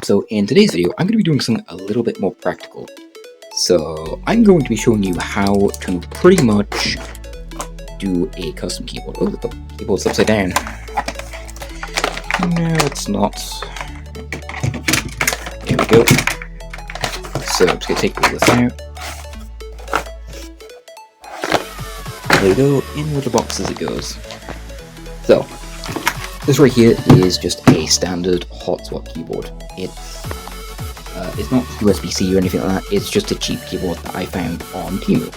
So in today's video, I'm going to be doing something a little bit more practical. So I'm going to be showing you how to pretty much do a custom keyboard. Oh, the keyboard's upside down. No, it's not. There we go. So I'm just going to take all this out. There we go, in with the box as it goes. So, this right here is just a standard hot swap keyboard. It's not USB-C or anything like that, it's just a cheap keyboard that I found on Temu.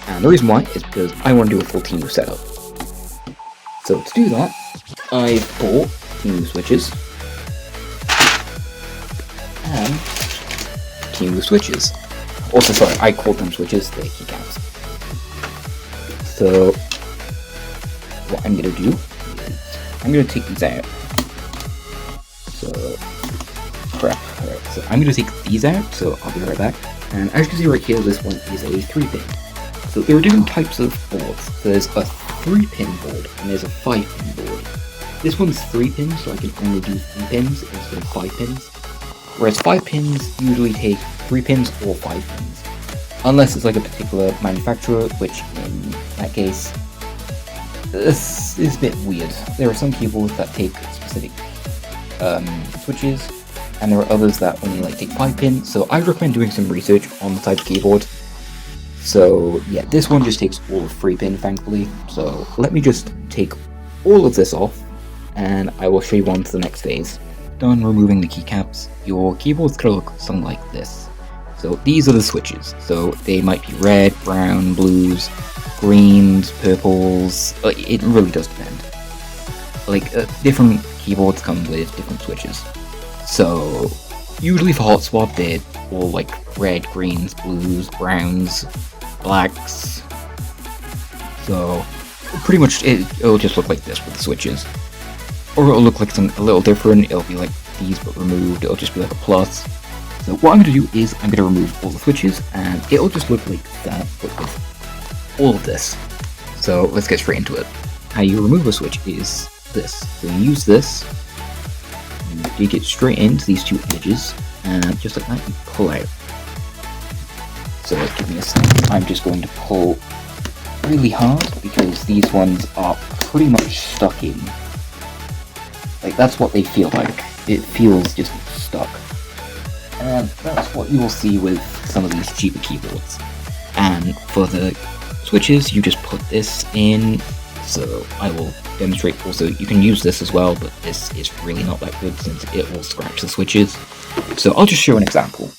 And the reason why is because I want to do a full Temu setup. So to do that, I bought Temu switches and Temu switches. Also, sorry, I called them switches, they're keycaps. So what I'm going to do is I'm going to take these out. So crap. Alright, so I'm going to take these out, so I'll be right back. And as you can see right here, this one is a 3-pin. So there are different types of boards. So there's a 3-pin board and there's a 5-pin board. This one's 3 pins, so I can only do 3 pins instead of 5 pins. Whereas 5 pins usually take 3 pins or 5 pins. Unless it's like a particular manufacturer, which in that case, this is a bit weird. There are some keyboards that take specific switches, and there are others that only like take 5 pins, so I recommend doing some research on the type of keyboard. So yeah, this one just takes all of 3 pin, thankfully. So let me just take all of this off, and I will show you on to the next phase. Done removing the keycaps, your keyboard's gonna look something like this. So these are the switches, so they might be red, brown, blues, greens, purples, it really does depend. Different keyboards come with different switches. So usually for hot swap they're all like red, greens, blues, browns, blacks. So pretty much it'll just look like this with the switches. Or it'll look like something a little different, it'll be like these but removed, it'll just be like a plus. So what I'm going to do is I'm going to remove all the switches and it'll just look like that, but with all of this. So let's get straight into it. How you remove a switch is this. So you use this, you dig it straight into these 2 edges, and just like that you pull out. So give me a second, I'm just going to pull really hard because these ones are pretty much stuck in. Like that's what they feel like, it feels just stuck. And that's what you will see with some of these cheaper keyboards. And for the switches, you just put this in. So I will demonstrate. Also, you can use this as well, but this is really not that good since it will scratch the switches. So I'll just show an example.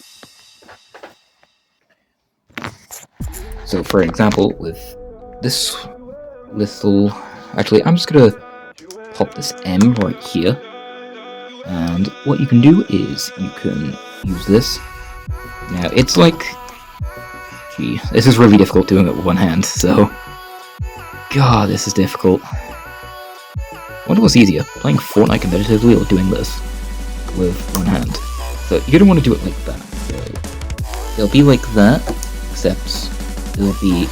So for an example, with this little... Actually, I'm just going to pop this M right here. And what you can do is you can use this. Now it's like, gee, this is really difficult doing it with one hand, so god, this is difficult. I wonder what's easier, playing Fortnite competitively or doing this with one hand. So you're gonna want to do it like that. So it'll be like that, except it'll be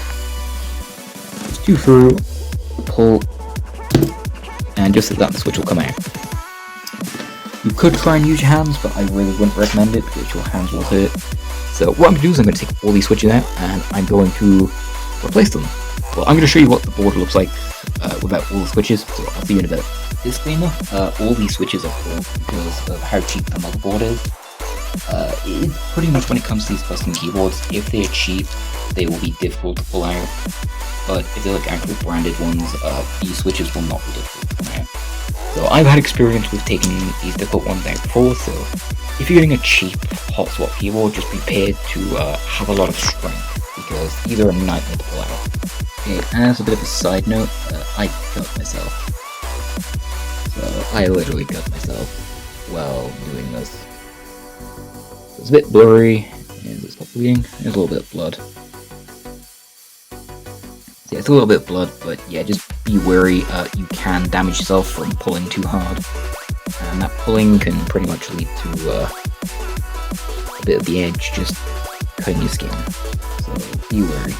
just do through, pull, and just like that the switch will come out. You could try and use your hands, but I really wouldn't recommend it because your hands will hurt. So what I'm going to do is I'm going to take all these switches out and I'm going to replace them. Well, I'm going to show you what the board looks like without all the switches, so I'll see you in a bit. Disclaimer, all these switches are full because of how cheap the motherboard is. Pretty much when it comes to these custom keyboards, if they're cheap, they will be difficult to pull out. But if they're like actual branded ones, these switches will not be difficult to pull out. So I've had experience with taking these difficult ones out before, so if you're getting a cheap hot swap keyboard, just be prepared to have a lot of strength, because these are a nightmare to pull out. Okay, as a bit of a side note, I cut myself. So I literally cut myself while doing this. So it's a bit blurry, and it's not bleeding, there's a little bit of blood. Yeah, it's a little bit of blood, but yeah, just be wary, you can damage yourself from pulling too hard, and that pulling can pretty much lead to a bit of the edge just cutting your skin, so be wary.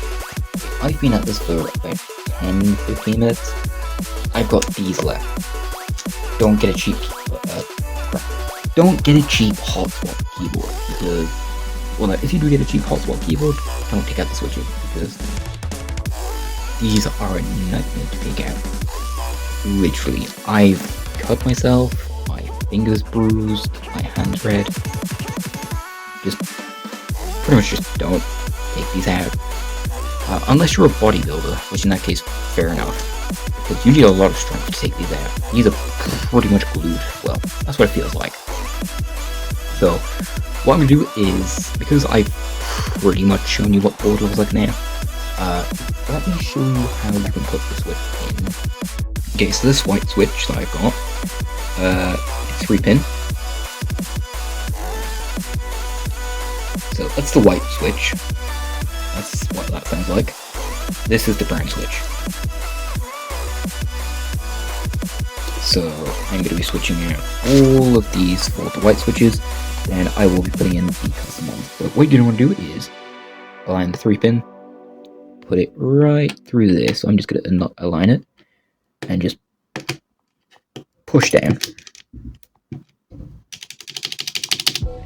I've been at this for about 10-15 minutes, I've got these left. Don't get a cheap don't get a cheap hot swap keyboard, because, well, no, if you do get a cheap hot swap keyboard, don't take out the switches, because these are a nightmare to take out. Literally, I've cut myself, my fingers bruised, my hands red. Just pretty much just don't take these out. Unless you're a bodybuilder, which in that case, fair enough. Because you need a lot of strength to take these out. These are pretty much glued. Well, that's what it feels like. So, what I'm going to do is, because I've pretty much shown you what board looks like now, let me show you how you can put the switch in. Okay, so this white switch that I've got, it's 3-pin. So that's the white switch. That's what that sounds like. This is the brown switch. So I'm going to be switching out all of these for the white switches, then I will be putting in the custom ones. But what you don't want to do is align the 3-pin, put it right through this. So I'm just going to align it and just push down.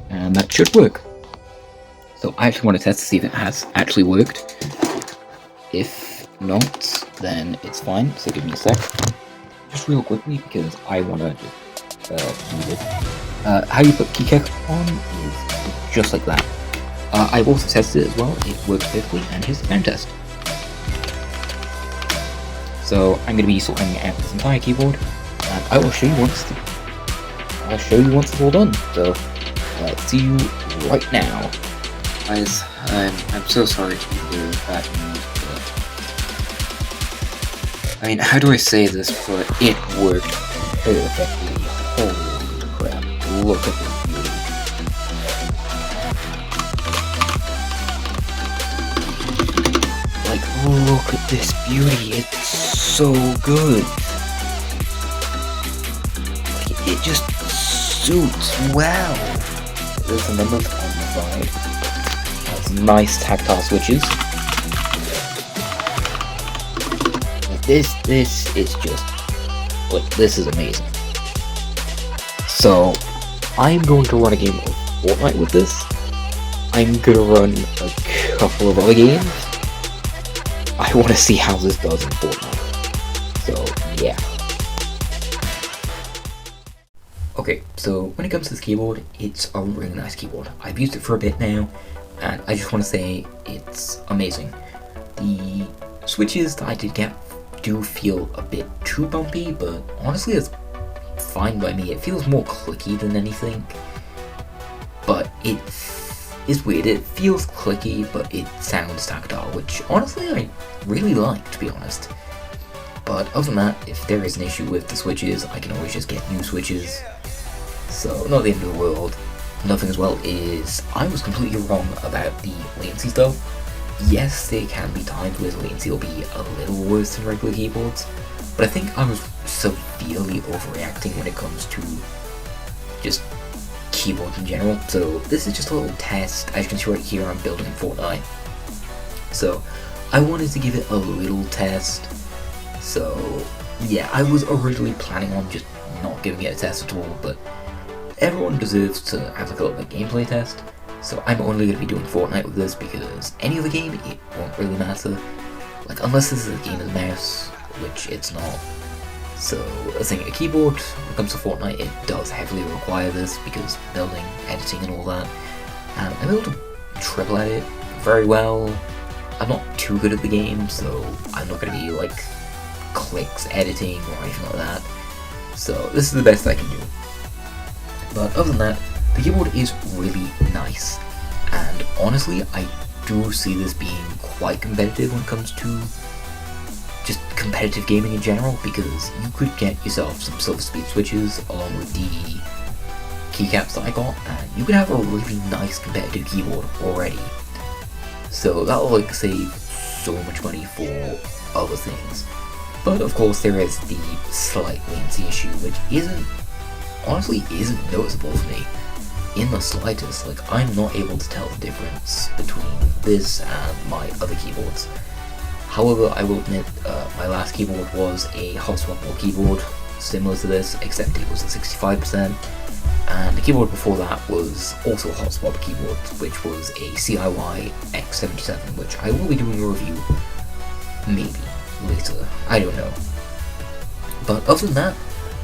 And that should work. So I actually want to test to see if it has actually worked. If not, then it's fine. So give me a sec. Just real quickly, because I want to just do this. How you put keycap on is just like that. I've also tested it as well. It works perfectly, and here's the sound test. So I'm going to be sorting out this entire keyboard, and I will show you once. It's all done. So let's see you right now. Guys, I'm so sorry to hear that news, but I mean, how do I say this, but it worked perfectly. Holy crap, look at this beauty. Like, look at this beauty, it's so good. Like, it just suits well. There's the numbers on the side. Nice tactile switches. This is just, like, this is amazing. So, I'm going to run a game of Fortnite with this. I'm gonna run a couple of other games. I want to see how this does in Fortnite. So, yeah. Okay, so when it comes to this keyboard, it's a really nice keyboard. I've used it for a bit now, and I just want to say it's amazing. The switches that I did get do feel a bit too bumpy, but honestly it's fine by me. It feels more clicky than anything, but it is weird. It feels clicky, but it sounds tactile, which honestly I really like, to be honest. But other than that, if there is an issue with the switches, I can always just get new switches. So not the end of the world. Another thing as well is, I was completely wrong about the latency stuff. Yes, there can be times where the latency will be a little worse than regular keyboards, but I think I was severely overreacting when it comes to just keyboards in general. So this is just a little test. As you can see right here, I'm building Fortnite. So I wanted to give it a little test. So yeah, I was originally planning on just not giving it a test at all, but everyone deserves to have like a little gameplay test. So I'm only going to be doing Fortnite with this, because any other game, it won't really matter. Like, unless this is a game of the mouse, which it's not. So, I think a keyboard, when it comes to Fortnite, it does heavily require this, because building, editing and all that. And I'm able to triple at it very well. I'm not too good at the game, so I'm not going to be, like, clicks editing or anything like that. So, this is the best I can do. But other than that, the keyboard is really nice, and honestly, I do see this being quite competitive when it comes to just competitive gaming in general, because you could get yourself some silver speed switches along with the keycaps that I got, and you could have a really nice competitive keyboard already. So that'll like save so much money for other things. But of course there is the slight latency issue, which honestly isn't noticeable for me in the slightest. Like, I'm not able to tell the difference between this and my other keyboards. However, I will admit, my last keyboard was a hot swappable keyboard, similar to this, except it was a 65%, and the keyboard before that was also a Hotspot keyboard, which was a CIY X77, which I will be doing a review maybe later, I don't know. But other than that,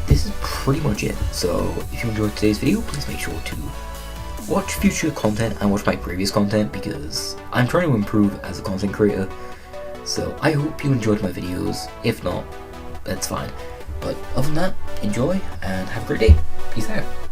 this is pretty much it. So if you enjoyed today's video, please make sure to watch future content and watch my previous content, because I'm trying to improve as a content creator. So I hope you enjoyed my videos. If not, that's fine. But other than that, enjoy and have a great day. Peace out.